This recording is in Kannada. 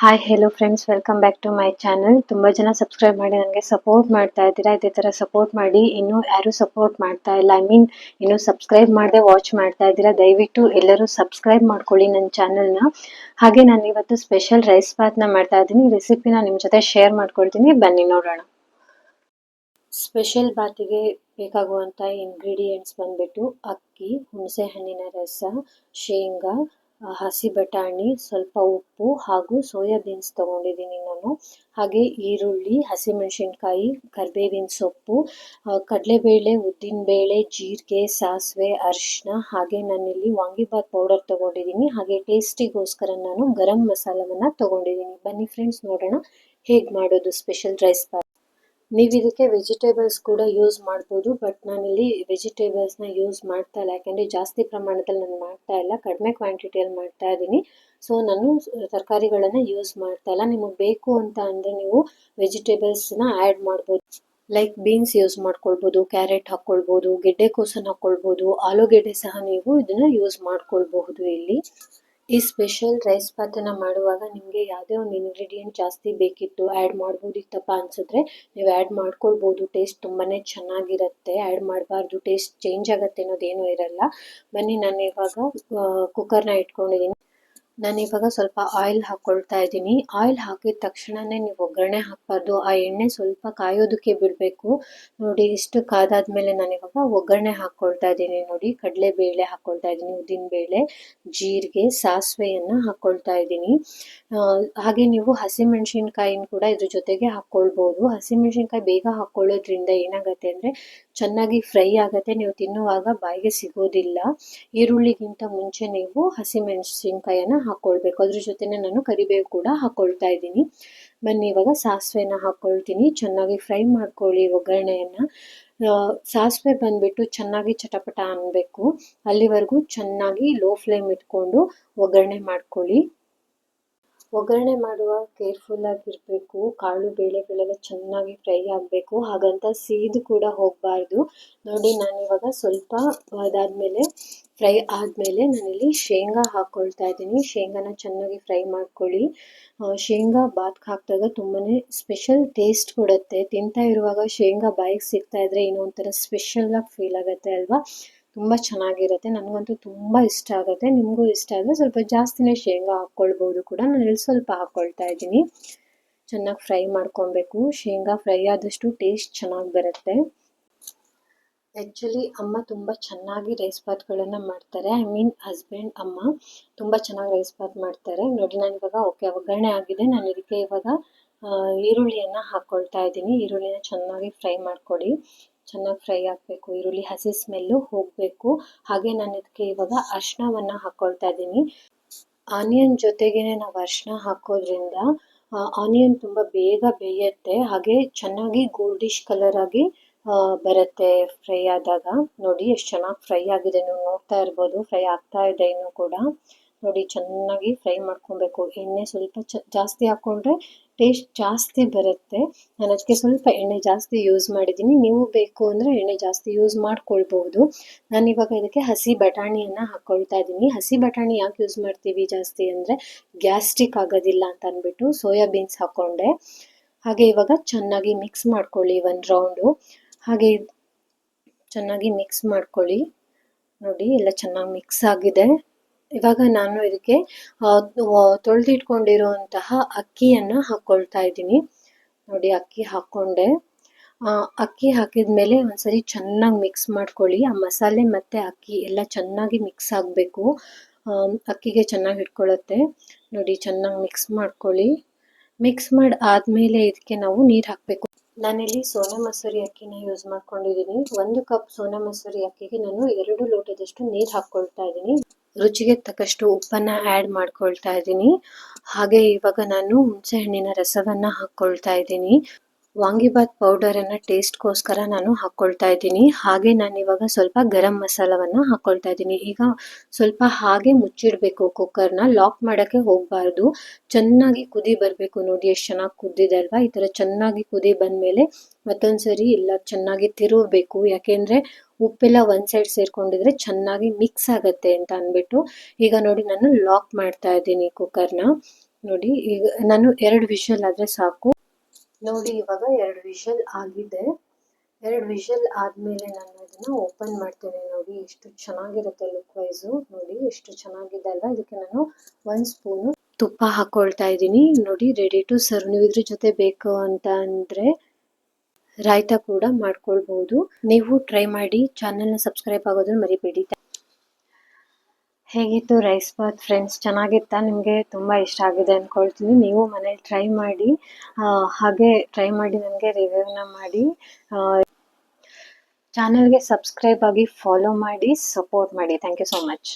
Hi hello friends, welcome back to my channel. ತುಂಬ ಜನ ಸಬ್ಸ್ಕ್ರೈಬ್ ಮಾಡಿ ನನಗೆ ಸಪೋರ್ಟ್ ಮಾಡ್ತಾ ಇದ್ದೀರಾ. ಇದೇ ಥರ ಸಪೋರ್ಟ್ ಮಾಡಿ. ಇನ್ನೂ ಯಾರು ಸಪೋರ್ಟ್ ಮಾಡ್ತಾ ಇಲ್ಲ, ಇನ್ನೂ ಸಬ್ಸ್ಕ್ರೈಬ್ ಮಾಡದೆ ವಾಚ್ ಮಾಡ್ತಾ ಇದ್ದೀರಾ. ದಯವಿಟ್ಟು ಎಲ್ಲರೂ ಸಬ್ಸ್ಕ್ರೈಬ್ ಮಾಡ್ಕೊಳ್ಳಿ ನನ್ನ ಚಾನಲ್ನ. ಹಾಗೆ ನಾನು ಇವತ್ತು ಸ್ಪೆಷಲ್ ರೈಸ್ ಬಾತ್ನ ಮಾಡ್ತಾ ಇದ್ದೀನಿ. ರೆಸಿಪಿನ ನಿಮ್ಮ ಜೊತೆ ಶೇರ್ ಮಾಡ್ಕೊಳ್ತೀನಿ, ಬನ್ನಿ ನೋಡೋಣ. ಸ್ಪೆಷಲ್ ಬಾತಿಗೆ ಬೇಕಾಗುವಂಥ ಇಂಗ್ರೀಡಿಯೆಂಟ್ಸ್ ಬಂದ್ಬಿಟ್ಟು ಅಕ್ಕಿ, ಹುಣಸೆ ಹಣ್ಣಿನ ರಸ, ಶೇಂಗಾ, ಹಸಿ ಬಟಾಣಿ, ಸ್ವಲ್ಪ ಉಪ್ಪು ಹಾಗೂ ಸೋಯಾ ಬೀನ್ಸ್ ತಗೊಂಡಿದ್ದೀನಿ ನಾನು. ಹಾಗೆ ಈರುಳ್ಳಿ, ಹಸಿಮೆಣಸಿನ್ಕಾಯಿ, ಕರಿಬೇವಿನ ಸೊಪ್ಪು, ಕಡಲೆಬೇಳೆ, ಉದ್ದಿನಬೇಳೆ, ಜೀರಿಗೆ, ಸಾಸಿವೆ, ಅರಿಶಿನ, ಹಾಗೆ ನಾನಿಲ್ಲಿ ವಾಂಗಿಬಾತ್ ಪೌಡರ್ ತಗೊಂಡಿದ್ದೀನಿ. ಹಾಗೆ ಟೇಸ್ಟಿಗೋಸ್ಕರ ನಾನು ಗರಂ ಮಸಾಲವನ್ನು ತಗೊಂಡಿದ್ದೀನಿ. ಬನ್ನಿ ಫ್ರೆಂಡ್ಸ್, ನೋಡೋಣ ಹೇಗೆ ಮಾಡೋದು ಸ್ಪೆಷಲ್ ರೈಸ್ ಬಾತ್. ನೀವು ಇದಕ್ಕೆ ವೆಜಿಟೇಬಲ್ಸ್ ಕೂಡ ಯೂಸ್ ಮಾಡ್ಬೋದು, ಬಟ್ ನಾನಿಲ್ಲಿ ವೆಜಿಟೇಬಲ್ಸ್ನ ಯೂಸ್ ಮಾಡ್ತಾ ಇಲ್ಲ. ಯಾಕೆಂದರೆ ಜಾಸ್ತಿ ಪ್ರಮಾಣದಲ್ಲಿ ನಾನು ಮಾಡ್ತಾ ಇಲ್ಲ, ಕಡಿಮೆ ಕ್ವಾಂಟಿಟಿಯಲ್ಲಿ ಮಾಡ್ತಾ ಇದ್ದೀನಿ. ಸೊ ನಾನು ತರಕಾರಿಗಳನ್ನು ಯೂಸ್ ಮಾಡ್ತಾ ಇಲ್ಲ. ನಿಮಗೆ ಬೇಕು ಅಂತ ಅಂದರೆ ನೀವು ವೆಜಿಟೇಬಲ್ಸ್ನ ಆ್ಯಡ್ ಮಾಡ್ಬೋದು. ಲೈಕ್ ಬೀನ್ಸ್ ಯೂಸ್ ಮಾಡ್ಕೊಳ್ಬೋದು, ಕ್ಯಾರೆಟ್ ಹಾಕ್ಕೊಳ್ಬೋದು, ಗೆಡ್ಡೆಕೋಸನ್ನು ಹಾಕ್ಕೊಳ್ಬೋದು, ಆಲೂಗೆಡ್ಡೆ ಸಹ ನೀವು ಇದನ್ನು ಯೂಸ್ ಮಾಡ್ಕೊಳ್ಬಹುದು. ಇಲ್ಲಿ ಈ ಸ್ಪೆಷಲ್ ರೈಸ್ ಬಾತನ್ನು ಮಾಡುವಾಗ ನಿಮಗೆ ಯಾವುದೇ ಒಂದು ಇಂಗ್ರೀಡಿಯೆಂಟ್ ಜಾಸ್ತಿ ಬೇಕಿತ್ತು, ಆ್ಯಡ್ ಮಾಡ್ಬೋದಿತ್ತಪ್ಪ ಅನಿಸಿದ್ರೆ ನೀವು ಆ್ಯಡ್ ಮಾಡ್ಕೊಳ್ಬೋದು. ಟೇಸ್ಟ್ ತುಂಬಾ ಚೆನ್ನಾಗಿರುತ್ತೆ. ಆ್ಯಡ್ ಮಾಡಬಾರ್ದು, ಟೇಸ್ಟ್ ಚೇಂಜ್ ಆಗುತ್ತೆ ಅನ್ನೋದೇನೂ ಇರಲ್ಲ. ಬನ್ನಿ, ನಾನು ಇವಾಗ ಕುಕ್ಕರ್ನ ಇಟ್ಕೊಂಡಿದ್ದೀನಿ. ನಾನಿವಾಗ ಸ್ವಲ್ಪ ಆಯಿಲ್ ಹಾಕ್ಕೊಳ್ತಾ ಇದ್ದೀನಿ. ಆಯಿಲ್ ಹಾಕಿದ ತಕ್ಷಣವೇ ನೀವು ಒಗ್ಗರಣೆ ಹಾಕಬಾರ್ದು. ಆ ಎಣ್ಣೆ ಸ್ವಲ್ಪ ಕಾಯೋದಕ್ಕೆ ಬಿಡಬೇಕು. ನೋಡಿ, ಇಷ್ಟು ಕಾದಾದ್ಮೇಲೆ ನಾನಿವಾಗ ಒಗ್ಗರಣೆ ಹಾಕ್ಕೊಳ್ತಾ ಇದ್ದೀನಿ. ನೋಡಿ, ಕಡಲೆಬೇಳೆ ಹಾಕ್ಕೊಳ್ತಾ ಇದ್ದೀನಿ, ಉದ್ದಿನಬೇಳೆ, ಜೀರಿಗೆ, ಸಾಸಿವೆಯನ್ನು ಹಾಕ್ಕೊಳ್ತಾ ಇದ್ದೀನಿ. ಹಾಗೆ ನೀವು ಹಸಿಮೆಣಸಿನ್ಕಾಯಿನ ಕೂಡ ಇದ್ರ ಜೊತೆಗೆ ಹಾಕ್ಕೊಳ್ಬೋದು. ಹಸಿಮೆಣಸಿನ್ಕಾಯಿ ಬೇಗ ಹಾಕ್ಕೊಳ್ಳೋದ್ರಿಂದ ಏನಾಗುತ್ತೆ ಅಂದರೆ ಚೆನ್ನಾಗಿ ಫ್ರೈ ಆಗುತ್ತೆ, ನೀವು ತಿನ್ನುವಾಗ ಬಾಯಿಗೆ ಸಿಗೋದಿಲ್ಲ. ಈರುಳ್ಳಿಗಿಂತ ಮುಂಚೆ ನೀವು ಹಸಿಮೆಣಸಿನ್ಕಾಯನ್ನು ಹಾಕ್ಕೊಳ್ಬೇಕು. ಅದ್ರ ಜೊತೆನೆ ನಾನು ಕರಿಬೇವು ಕೂಡ ಹಾಕ್ಕೊಳ್ತಾ ಇದ್ದೀನಿ. ಬನ್ನಿ, ಇವಾಗ ಸಾಸಿವೆನ ಹಾಕ್ಕೊಳ್ತೀನಿ. ಚೆನ್ನಾಗಿ ಫ್ರೈ ಮಾಡ್ಕೊಳ್ಳಿ ಒಗ್ಗರಣೆಯನ್ನು. ಸಾಸಿವೆ ಬಂದ್ಬಿಟ್ಟು ಚೆನ್ನಾಗಿ ಚಟಪಟ ಅನ್ನಬೇಕು, ಅಲ್ಲಿವರೆಗೂ ಚೆನ್ನಾಗಿ ಲೋ ಫ್ಲೇಮ್ ಇಟ್ಕೊಂಡು ಒಗ್ಗರಣೆ ಮಾಡ್ಕೊಳ್ಳಿ. ಒಗ್ಗರಣೆ ಮಾಡುವಾಗ ಕೇರ್ಫುಲ್ ಆಗಿರಬೇಕು. ಕಾಳು ಬೇಳೆಗಳೆಲ್ಲ ಚೆನ್ನಾಗಿ ಫ್ರೈ ಆಗಬೇಕು, ಹಾಗಂತ ಸೀದು ಕೂಡ ಹೋಗಬಾರ್ದು. ನೋಡಿ, ನಾನಿವಾಗ ಸ್ವಲ್ಪ ಅದಾದಮೇಲೆ ಫ್ರೈ ಆದಮೇಲೆ ನಾನಿಲ್ಲಿ ಶೇಂಗಾ ಹಾಕ್ಕೊಳ್ತಾ ಇದ್ದೀನಿ. ಶೇಂಗಾನ ಚೆನ್ನಾಗಿ ಫ್ರೈ ಮಾಡ್ಕೊಳ್ಳಿ. ಶೇಂಗಾ ಬಾತ್ಗೆ ಹಾಕಿದಾಗ ತುಂಬಾ ಸ್ಪೆಷಲ್ ಟೇಸ್ಟ್ ಕೊಡುತ್ತೆ. ತಿಂತಾ ಇರುವಾಗ ಶೇಂಗಾ ಬಾಯಿಗೆ ಸಿಗ್ತಾ ಇದ್ರೆ ಏನೋ ಒಂಥರ ಸ್ಪೆಷಲಾಗಿ ಫೀಲ್ ಆಗುತ್ತೆ ಅಲ್ವಾ. ತುಂಬ ಚೆನ್ನಾಗಿರುತ್ತೆ. ನನಗಂತೂ ತುಂಬ ಇಷ್ಟ ಆಗುತ್ತೆ. ನಿಮಗೂ ಇಷ್ಟ ಆದರೆ ಸ್ವಲ್ಪ ಜಾಸ್ತಿನೇ ಶೇಂಗಾ ಹಾಕ್ಕೊಳ್ಬೋದು ಕೂಡ. ನಾನು ಇಲ್ಲಿ ಸ್ವಲ್ಪ ಹಾಕ್ಕೊಳ್ತಾ ಇದ್ದೀನಿ. ಚೆನ್ನಾಗಿ ಫ್ರೈ ಮಾಡ್ಕೊಬೇಕು. ಶೇಂಗಾ ಫ್ರೈ ಆದಷ್ಟು ಟೇಸ್ಟ್ ಚೆನ್ನಾಗಿ ಬರುತ್ತೆ. ಆ್ಯಕ್ಚುಲಿ ಅಮ್ಮ ತುಂಬ ಚೆನ್ನಾಗಿ ರೈಸ್ ಬಾತ್ಗಳನ್ನು ಮಾಡ್ತಾರೆ. ಹಸ್ಬೆಂಡ್ ಅಮ್ಮ ತುಂಬ ಚೆನ್ನಾಗಿ ರೈಸ್ ಬಾತ್ ಮಾಡ್ತಾರೆ. ನೋಡಿ, ನಾನು ಇವಾಗ ಒಗ್ಗರಣೆ ಆಗಿದೆ. ನಾನು ಇದಕ್ಕೆ ಇವಾಗ ಈರುಳ್ಳಿಯನ್ನು ಹಾಕ್ಕೊಳ್ತಾ ಇದ್ದೀನಿ. ಈರುಳ್ಳಿನ ಚೆನ್ನಾಗಿ ಫ್ರೈ ಮಾಡ್ಕೊಳ್ಳಿ. ಚೆನ್ನಾಗಿ ಫ್ರೈ ಆಗಬೇಕು, ಈರುಳ್ಳಿ ಹಸಿ ಸ್ಮೆಲ್ಲು ಹೋಗಬೇಕು. ಹಾಗೆ ನಾನು ಇದಕ್ಕೆ ಇವಾಗ ಅರಿಶಿಣವನ್ನು ಹಾಕ್ಕೊಳ್ತಾ ಇದ್ದೀನಿ. ಆನಿಯನ್ ಜೊತೆಗೇ ನಾವು ಅರಿಶಿಣ ಹಾಕೋದ್ರಿಂದ ಆನಿಯನ್ ತುಂಬ ಬೇಗ ಬೇಯುತ್ತೆ. ಹಾಗೆ ಚೆನ್ನಾಗಿ ಗೋಲ್ಡಿಶ್ ಕಲರ್ ಆಗಿ ಬರುತ್ತೆ ಫ್ರೈ ಆದಾಗ. ನೋಡಿ, ಎಷ್ಟು ಚೆನ್ನಾಗಿ ಫ್ರೈ ಆಗಿದೆ, ನೀವು ನೋಡ್ತಾ ಇರ್ಬೋದು. ಫ್ರೈ ಆಗ್ತಾ ಇದೆ ಇನ್ನೂ ಕೂಡ. ನೋಡಿ, ಚೆನ್ನಾಗಿ ಫ್ರೈ ಮಾಡ್ಕೊಬೇಕು. ಎಣ್ಣೆ ಸ್ವಲ್ಪ ಜಾಸ್ತಿ ಹಾಕ್ಕೊಂಡ್ರೆ ಟೇಸ್ಟ್ ಜಾಸ್ತಿ ಬರುತ್ತೆ. ನಾನು ಅದಕ್ಕೆ ಸ್ವಲ್ಪ ಎಣ್ಣೆ ಜಾಸ್ತಿ ಯೂಸ್ ಮಾಡಿದ್ದೀನಿ. ನೀವು ಬೇಕು ಅಂದರೆ ಎಣ್ಣೆ ಜಾಸ್ತಿ ಯೂಸ್ ಮಾಡ್ಕೊಳ್ಬಹುದು. ನಾನಿವಾಗ ಇದಕ್ಕೆ ಹಸಿ ಬಟಾಣಿಯನ್ನು ಹಾಕ್ಕೊಳ್ತಾ ಇದ್ದೀನಿ. ಹಸಿ ಬಟಾಣಿ ಯಾಕೆ ಯೂಸ್ ಮಾಡ್ತೀವಿ ಜಾಸ್ತಿ ಅಂದರೆ ಗ್ಯಾಸ್ಟ್ರಿಕ್ ಆಗೋದಿಲ್ಲ ಅಂತ ಅಂದ್ಬಿಟ್ಟು ಸೋಯಾ ಬೀನ್ಸ್ ಹಾಕ್ಕೊಂಡೆ. ಹಾಗೆ ಇವಾಗ ಚೆನ್ನಾಗಿ ಮಿಕ್ಸ್ ಮಾಡ್ಕೊಳ್ಳಿ ಒಂದು ರೌಂಡು. ಹಾಗೆ ಚೆನ್ನಾಗಿ ಮಿಕ್ಸ್ ಮಾಡ್ಕೊಳ್ಳಿ. ನೋಡಿ, ಎಲ್ಲ ಚೆನ್ನಾಗಿ ಮಿಕ್ಸ್ ಆಗಿದೆ. ಇವಾಗ ನಾನು ಇದಕ್ಕೆ ತೊಳೆದಿಟ್ಕೊಂಡಿರುವಂತಹ ಅಕ್ಕಿಯನ್ನು ಹಾಕ್ಕೊಳ್ತಾ ಇದ್ದೀನಿ. ನೋಡಿ, ಅಕ್ಕಿ ಹಾಕ್ಕೊಂಡೆ. ಅಕ್ಕಿ ಹಾಕಿದ ಮೇಲೆ ಒಂದ್ಸರಿ ಚೆನ್ನಾಗಿ ಮಿಕ್ಸ್ ಮಾಡ್ಕೊಳ್ಳಿ. ಆ ಮಸಾಲೆ ಮತ್ತು ಅಕ್ಕಿ ಎಲ್ಲ ಚೆನ್ನಾಗಿ ಮಿಕ್ಸ್ ಆಗಬೇಕು. ಅಕ್ಕಿಗೆ ಚೆನ್ನಾಗಿ ಇಟ್ಕೊಳ್ಳುತ್ತೆ. ನೋಡಿ, ಚೆನ್ನಾಗಿ ಮಿಕ್ಸ್ ಮಾಡ್ಕೊಳ್ಳಿ. ಮಿಕ್ಸ್ ಮಾಡಿ ಆದಮೇಲೆ ಇದಕ್ಕೆ ನಾವು ನೀರು ಹಾಕಬೇಕು. ನಾನಿಲ್ಲಿ ಸೋನಾ ಮಸೂರಿ ಅಕ್ಕಿನ ಯೂಸ್ ಮಾಡ್ಕೊಂಡಿದ್ದೀನಿ. 1 ಕಪ್ ಸೋನಾ ಮಸೂರಿ ಅಕ್ಕಿಗೆ ನಾನು 2 ಲೋಟದಷ್ಟು ನೀರು ಹಾಕ್ಕೊಳ್ತಾ ಇದ್ದೀನಿ. ರುಚಿಗೆ ತಕ್ಕಷ್ಟು ಉಪ್ಪನ್ನು ಆ್ಯಡ್ ಮಾಡ್ಕೊಳ್ತಾ ಇದ್ದೀನಿ. ಹಾಗೆ ಇವಾಗ ನಾನು ಹುಣಸೆ ಹಣ್ಣಿನ ರಸವನ್ನು ಹಾಕ್ಕೊಳ್ತಾ ಇದ್ದೀನಿ. ವಾಂಗಿಬಾತ್ ಪೌಡರನ್ನು ಟೇಸ್ಟ್ಗೋಸ್ಕರ ನಾನು ಹಾಕ್ಕೊಳ್ತಾ ಇದ್ದೀನಿ. ಹಾಗೆ ನಾನು ಇವಾಗ ಸ್ವಲ್ಪ ಗರಂ ಮಸಾಲವನ್ನು ಹಾಕ್ಕೊಳ್ತಾ ಇದ್ದೀನಿ. ಈಗ ಸ್ವಲ್ಪ ಹಾಗೆ ಮುಚ್ಚಿಡಬೇಕು ಕುಕ್ಕರ್ನ, ಲಾಕ್ ಮಾಡೋಕ್ಕೆ ಹೋಗಬಾರ್ದು. ಚೆನ್ನಾಗಿ ಕುದಿ ಬರಬೇಕು. ನೋಡಿ, ಎಷ್ಟು ಚೆನ್ನಾಗಿ ಕುದ್ದಿದೆ ಅಲ್ವಾ. ಈ ಥರ ಚೆನ್ನಾಗಿ ಕುದಿ ಬಂದಮೇಲೆ ಮತ್ತೊಂದು ಸರಿ ಎಲ್ಲ ಚೆನ್ನಾಗಿ ತಿರುಗಬೇಕು. ಯಾಕೆಂದರೆ ಉಪ್ಪೆಲ್ಲ ಒಂದು ಸೈಡ್ ಸೇರಿಕೊಂಡಿದ್ರೆ ಚೆನ್ನಾಗಿ ಮಿಕ್ಸ್ ಆಗುತ್ತೆ ಅಂತ ಅಂದ್ಬಿಟ್ಟು. ಈಗ ನೋಡಿ, ನಾನು ಲಾಕ್ ಮಾಡ್ತಾ ಇದ್ದೀನಿ ಕುಕ್ಕರ್ನ. ನೋಡಿ ಈಗ ನಾನು 2 ವಿಷಲ್ ಆದರೆ ಸಾಕು. ನೋಡಿ ಇವಾಗ 2 ವಿಷಲ್ ಆಗಿದೆ. 2 ವಿಷಲ್ ಆದಮೇಲೆ ನಾನು ಅದನ್ನು ಓಪನ್ ಮಾಡ್ತೇನೆ. ನೋಡಿ ಎಷ್ಟು ಚೆನ್ನಾಗಿರುತ್ತೆ ಲುಕ್ ವೈಸು. ನೋಡಿ ಎಷ್ಟು ಚೆನ್ನಾಗಿದೆ ಅಲ್ವಾ. ಇದಕ್ಕೆ ನಾನು 1 ಸ್ಪೂನು ತುಪ್ಪ ಹಾಕ್ಕೊಳ್ತಾ ಇದ್ದೀನಿ. ನೋಡಿ ರೆಡಿ ಟು ಸರ್ವ್. ನೀವು ಇದ್ರ ಜೊತೆ ಬೇಕು ಅಂತ ಅಂದರೆ ರಾಯ್ತ ಕೂಡ ಮಾಡ್ಕೊಳ್ಬೋದು. ನೀವು ಟ್ರೈ ಮಾಡಿ. ಚಾನಲ್ನ ಸಬ್ಸ್ಕ್ರೈಬ್ ಆಗೋದನ್ನು ಮರಿಬೇಡಿ. ಹೇಗಿತ್ತು ರೈಸ್ ಬಾತ್ ಫ್ರೆಂಡ್ಸ್? ಚೆನ್ನಾಗಿತ್ತಾ? ನಿಮಗೆ ತುಂಬ ಇಷ್ಟ ಆಗಿದೆ ಅಂದ್ಕೊಳ್ತೀನಿ. ನೀವು ಮನೇಲಿ ಟ್ರೈ ಮಾಡಿ. ಹಾಗೆ ಟ್ರೈ ಮಾಡಿ ನನಗೆ ರಿವ್ಯೂನ ಮಾಡಿ. ಚಾನಲ್ಗೆ ಸಬ್ಸ್ಕ್ರೈಬ್ ಆಗಿ ಫಾಲೋ ಮಾಡಿ, ಸಪೋರ್ಟ್ ಮಾಡಿ. Thank you so much.